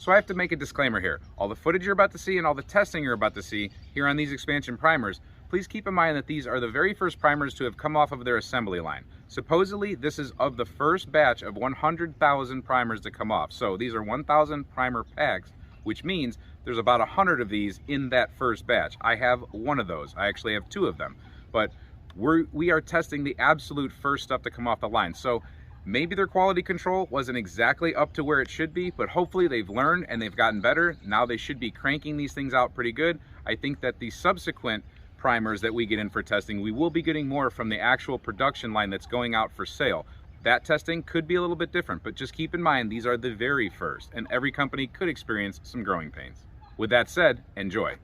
So I have to make a disclaimer here. All the footage you're about to see and all the testing you're about to see here on these expansion primers, please keep in mind that these are the very first primers to have come off of their assembly line. Supposedly, this is of the first batch of 100,000 primers to come off. So these are 1,000 primer packs, which means there's about 100 of these in that first batch. I have one of those. I actually have two of them. But we are testing the absolute first stuff to come off the line. So maybe their quality control wasn't exactly up to where it should be, but hopefully they've learned and they've gotten better. Now they should be cranking these things out pretty good. I think that the subsequent primers that we get in for testing, we will be getting more from the actual production line that's going out for sale. That testing could be a little bit different, but just keep in mind these are the very first, and every company could experience some growing pains. With that said, enjoy.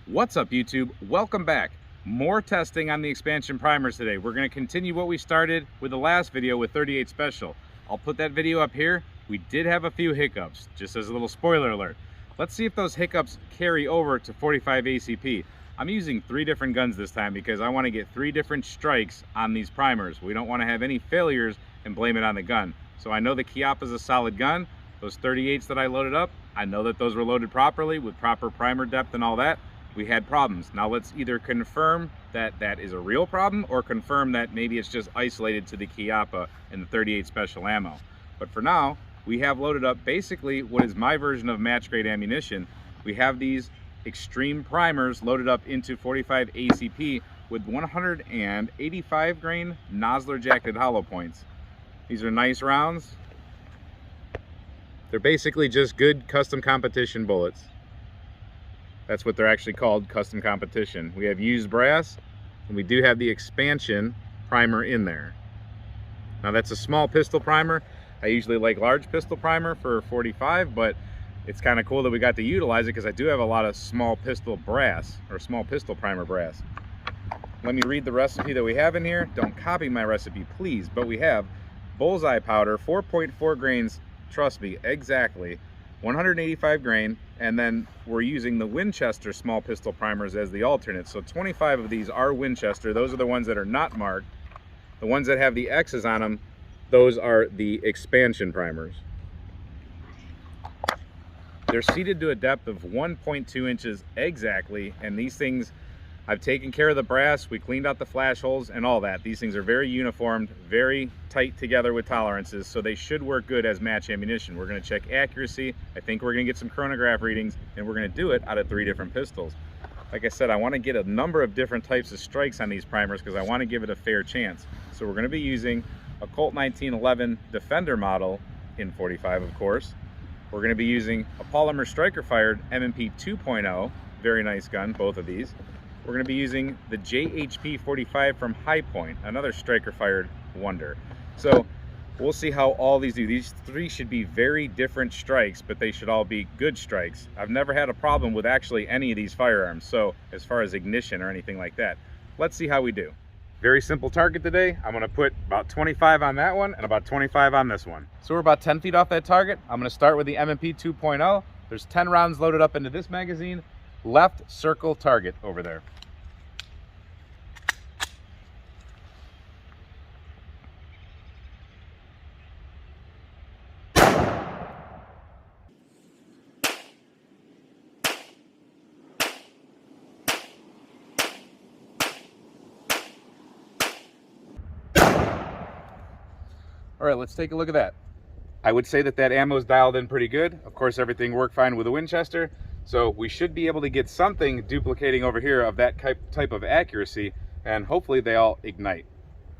What's up, YouTube? Welcome back. More testing on the expansion primers today. We're going to continue what we started with the last video with 38 Special. I'll put that video up here. We did have a few hiccups, just as a little spoiler alert. Let's see if those hiccups carry over to 45 ACP. I'm using 3 different guns this time because I want to get 3 different strikes on these primers. We don't want to have any failures and blame it on the gun. So I know the Chiappa is a solid gun. Those 38s that I loaded up, I know that those were loaded properly with proper primer depth and all that. We had problems. Now let's either confirm that that is a real problem or confirm that maybe it's just isolated to the Chiappa and the 38 Special ammo. But for now, we have loaded up basically what is my version of match grade ammunition. We have these extreme primers loaded up into 45 ACP with 185 grain Nosler jacketed hollow points. These are nice rounds. They're basically just good custom competition bullets. That's what they're actually called, custom competition. We have used brass, and we do have the expansion primer in there. Now that's a small pistol primer. I usually like large pistol primer for 45, but it's kind of cool that we got to utilize it because I do have a lot of small pistol brass, or small pistol primer brass. Let me read the recipe that we have in here. Don't copy my recipe, please, but we have bullseye powder, 4.4 grains, trust me, exactly, 185 grain, and then we're using the Winchester small pistol primers as the alternate. So 25 of these are Winchester. Those are the ones that are not marked. The ones that have the X's on them, those are the expansion primers. They're seated to a depth of 1.2 inches exactly, and these things, I've taken care of the brass, we cleaned out the flash holes and all that. These things are very uniformed, very tight together with tolerances, so they should work good as match ammunition. We're going to check accuracy. I think we're going to get some chronograph readings, and we're going to do it out of 3 different pistols. Like I said, I want to get a number of different types of strikes on these primers because I want to give it a fair chance. So we're going to be using a Colt 1911 Defender model in 45, of course. We're going to be using a polymer striker fired M&P 2.0, very nice gun, both of these. We're going to be using the JHP-45 from High Point, another striker fired wonder. So we'll see how all these do. These 3 should be very different strikes, but they should all be good strikes. I've never had a problem with actually any of these firearms, so as far as ignition or anything like that. Let's see how we do. Very simple target today. I'm going to put about 25 on that one and about 25 on this one. So we're about 10 feet off that target. I'm going to start with the M&P 2.0. There's 10 rounds loaded up into this magazine. Left circle target over there. All right, let's take a look at that. I would say that that ammo is dialed in pretty good. Of course, everything worked fine with the Winchester, so we should be able to get something duplicating over here of that type of accuracy, and hopefully they all ignite.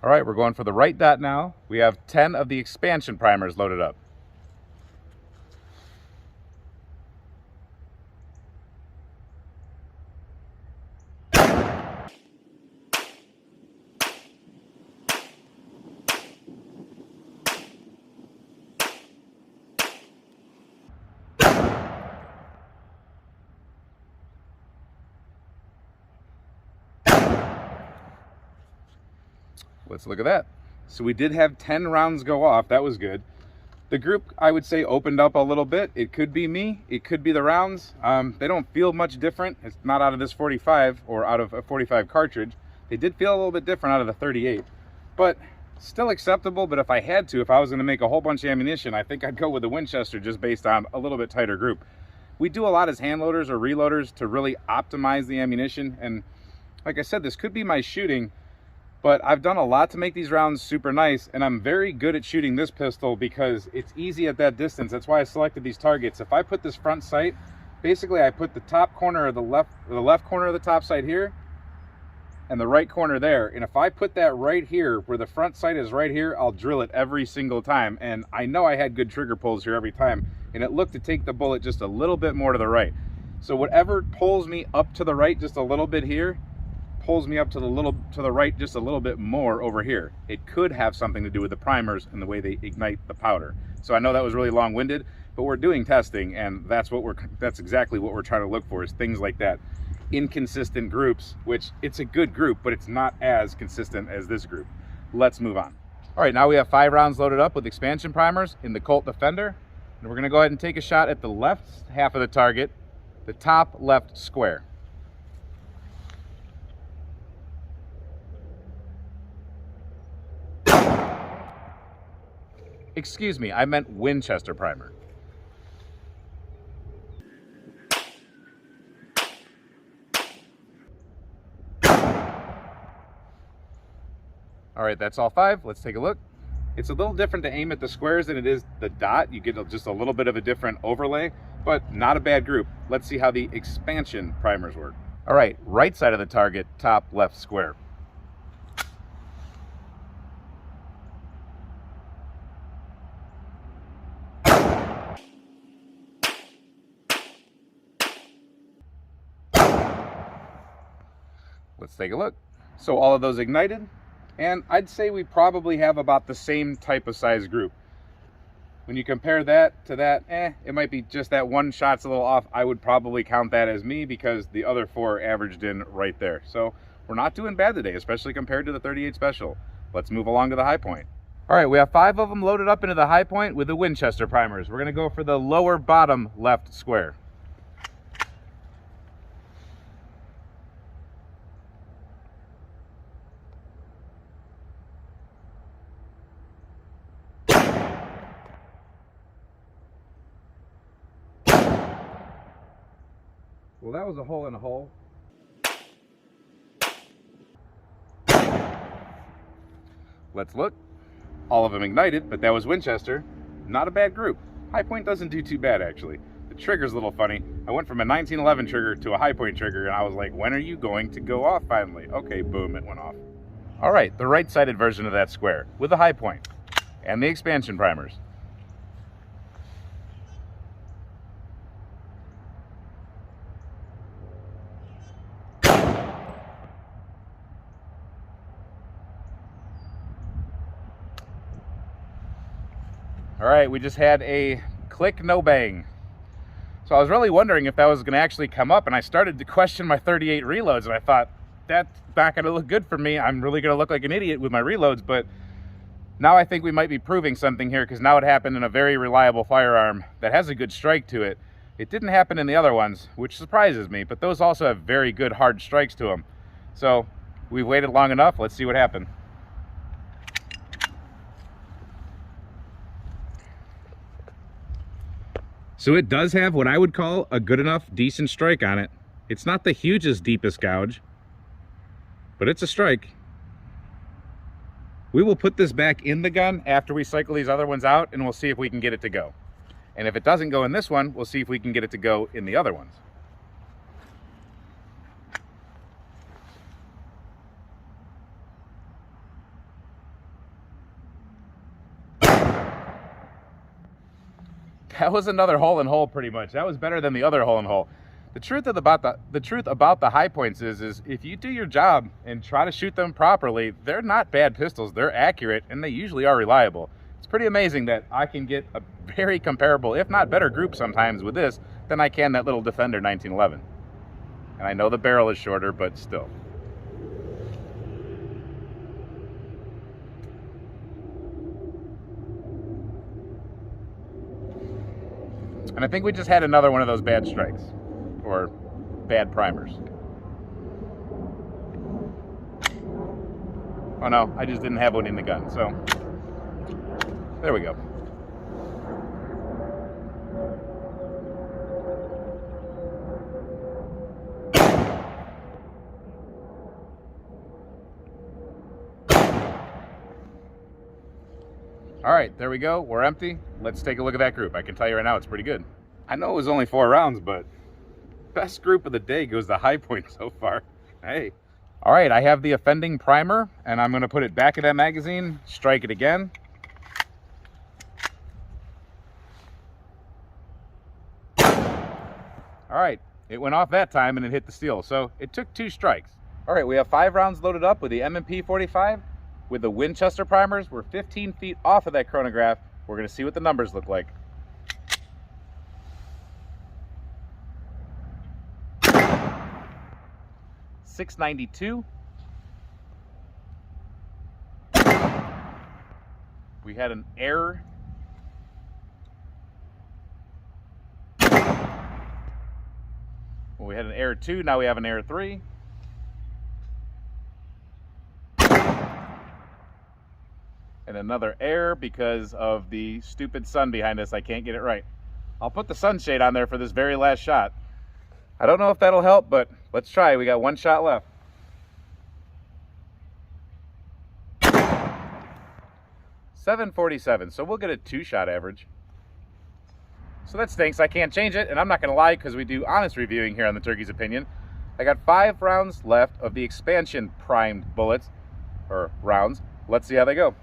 All right, we're going for the right dot now. We have 10 of the expansion primers loaded up. Let's look at that. So we did have 10 rounds go off. That was good. The group, I would say, opened up a little bit. It could be me. It could be the rounds. They don't feel much different. It's not out of this 45 or out of a 45 cartridge. They did feel a little bit different out of the 38. But Still acceptable, but if I had to, if I was going to make a whole bunch of ammunition, I think I'd go with the Winchester just based on a little bit tighter group. We do a lot as hand loaders or reloaders to really optimize the ammunition, and like I said, this could be my shooting, but I've done a lot to make these rounds super nice, and I'm very good at shooting this pistol because it's easy at that distance. That's why I selected these targets. If I put this front sight, basically I put the top corner of the left corner of the top sight here, and the right corner there, and if I put that right here where the front sight is right here, I'll drill it every single time. And I know I had good trigger pulls here every time, and it looked to take the bullet just a little bit more to the right. So whatever pulls me up to the right just a little bit here pulls me up to the right just a little bit more over here. It could have something to do with the primers and the way they ignite the powder. So I know that was really long-winded, but we're doing testing, and that's exactly what we're trying to look for, is things like that. Inconsistent groups, which it's a good group, but it's not as consistent as this group. Let's move on. All right, now we have 5 rounds loaded up with expansion primers in the Colt Defender, and we're going to go ahead and take a shot at the left half of the target, the top left square. Excuse me, I meant Winchester primer. All right, that's all 5. Let's take a look. It's a little different to aim at the squares than it is the dot. You get just a little bit of a different overlay, but not a bad group. Let's see how the expansion primers work. All right, right side of the target, top left square. Let's take a look. So all of those ignited. And I'd say we probably have about the same type of size group. When you compare that to that, it might be just that one shot's a little off. I would probably count that as me because the other 4 averaged in right there. So we're not doing bad today, especially compared to the 38 Special. Let's move along to the high point. All right, we have 5 of them loaded up into the high point with the Winchester primers. We're gonna go for the lower bottom left square. Well, that was a hole in a hole. Let's look. All of them ignited, but that was Winchester. Not a bad group. High point doesn't do too bad, actually. The trigger's a little funny. I went from a 1911 trigger to a high point trigger, and I was like, when are you going to go off finally? Okay, boom, it went off. All right, the right-sided version of that square with the high point and the expansion primers. All right, we just had a click, no bang. So I was really wondering if that was gonna actually come up, and I started to question my 38 reloads, and I thought, that's not gonna look good for me. I'm really gonna look like an idiot with my reloads, but now I think we might be proving something here, because now it happened in a very reliable firearm that has a good strike to it. It didn't happen in the other ones, which surprises me, but those also have very good hard strikes to them. So we've waited long enough, let's see what happened. So it does have what I would call a good enough, decent strike on it. It's not the hugest, deepest gouge, but it's a strike. We will put this back in the gun after we cycle these other ones out, and we'll see if we can get it to go. And if it doesn't go in this one, we'll see if we can get it to go in the other ones. That was another hole in hole, pretty much. That was better than the other hole in hole. The truth about the high points is if you do your job and try to shoot them properly, they're not bad pistols. They're accurate, and they usually are reliable. It's pretty amazing that I can get a very comparable, if not better, group sometimes with this than I can that little Defender 1911. And I know the barrel is shorter, but still. And I think we just had another one of those bad strikes, or bad primers. Oh no, I just didn't have one in the gun, so there we go. All right, there we go. We're empty. Let's take a look at that group. I can tell you right now, it's pretty good. I know it was only 4 rounds, but best group of the day goes to High Point so far. Hey. All right, I have the offending primer, and I'm going to put it back in that magazine, strike it again. All right, it went off that time and it hit the steel, so it took 2 strikes. All right, we have 5 rounds loaded up with the M&P-45. With the Winchester primers, we're 15 feet off of that chronograph. We're gonna see what the numbers look like. .692. We had an error. Well, we had an error 2, now we have an error 3. And another error because of the stupid sun behind us. I can't get it right. I'll put the sunshade on there for this very last shot. I don't know if that'll help, but let's try. We got 1 shot left. .747, so we'll get a 2-shot average. So that stinks. I can't change it, and I'm not gonna lie because we do honest reviewing here on the Turkey's Opinion. I got 5 rounds left of the expansion primed bullets, or rounds. Let's see how they go.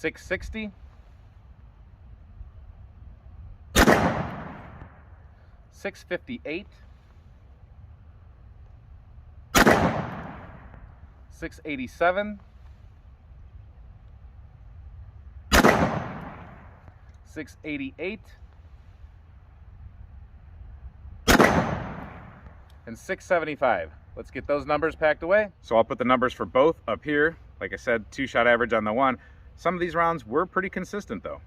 .660. .658. .687. .688. And .675. Let's get those numbers packed away. So I'll put the numbers for both up here. Like I said, 2-shot average on the one. Some of these rounds were pretty consistent though.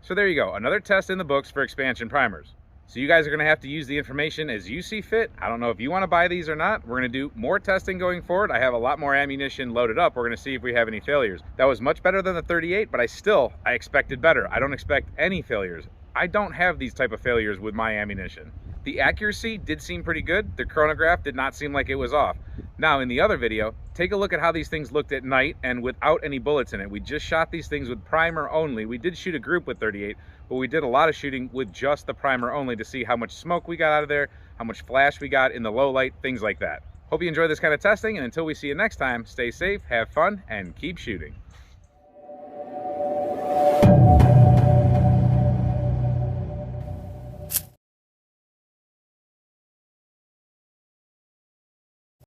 So there you go, another test in the books for expansion primers. So you guys are gonna have to use the information as you see fit. I don't know if you wanna buy these or not. We're gonna do more testing going forward. I have a lot more ammunition loaded up. We're gonna see if we have any failures. That was much better than the 38, but I expected better. I don't expect any failures. I don't have these type of failures with my ammunition. The accuracy did seem pretty good. The chronograph did not seem like it was off. Now in the other video, take a look at how these things looked at night and without any bullets in it. We just shot these things with primer only. We did shoot a group with 38, but we did a lot of shooting with just the primer only to see how much smoke we got out of there, how much flash we got in the low light, things like that. Hope you enjoy this kind of testing, and until we see you next time, stay safe, have fun, and keep shooting.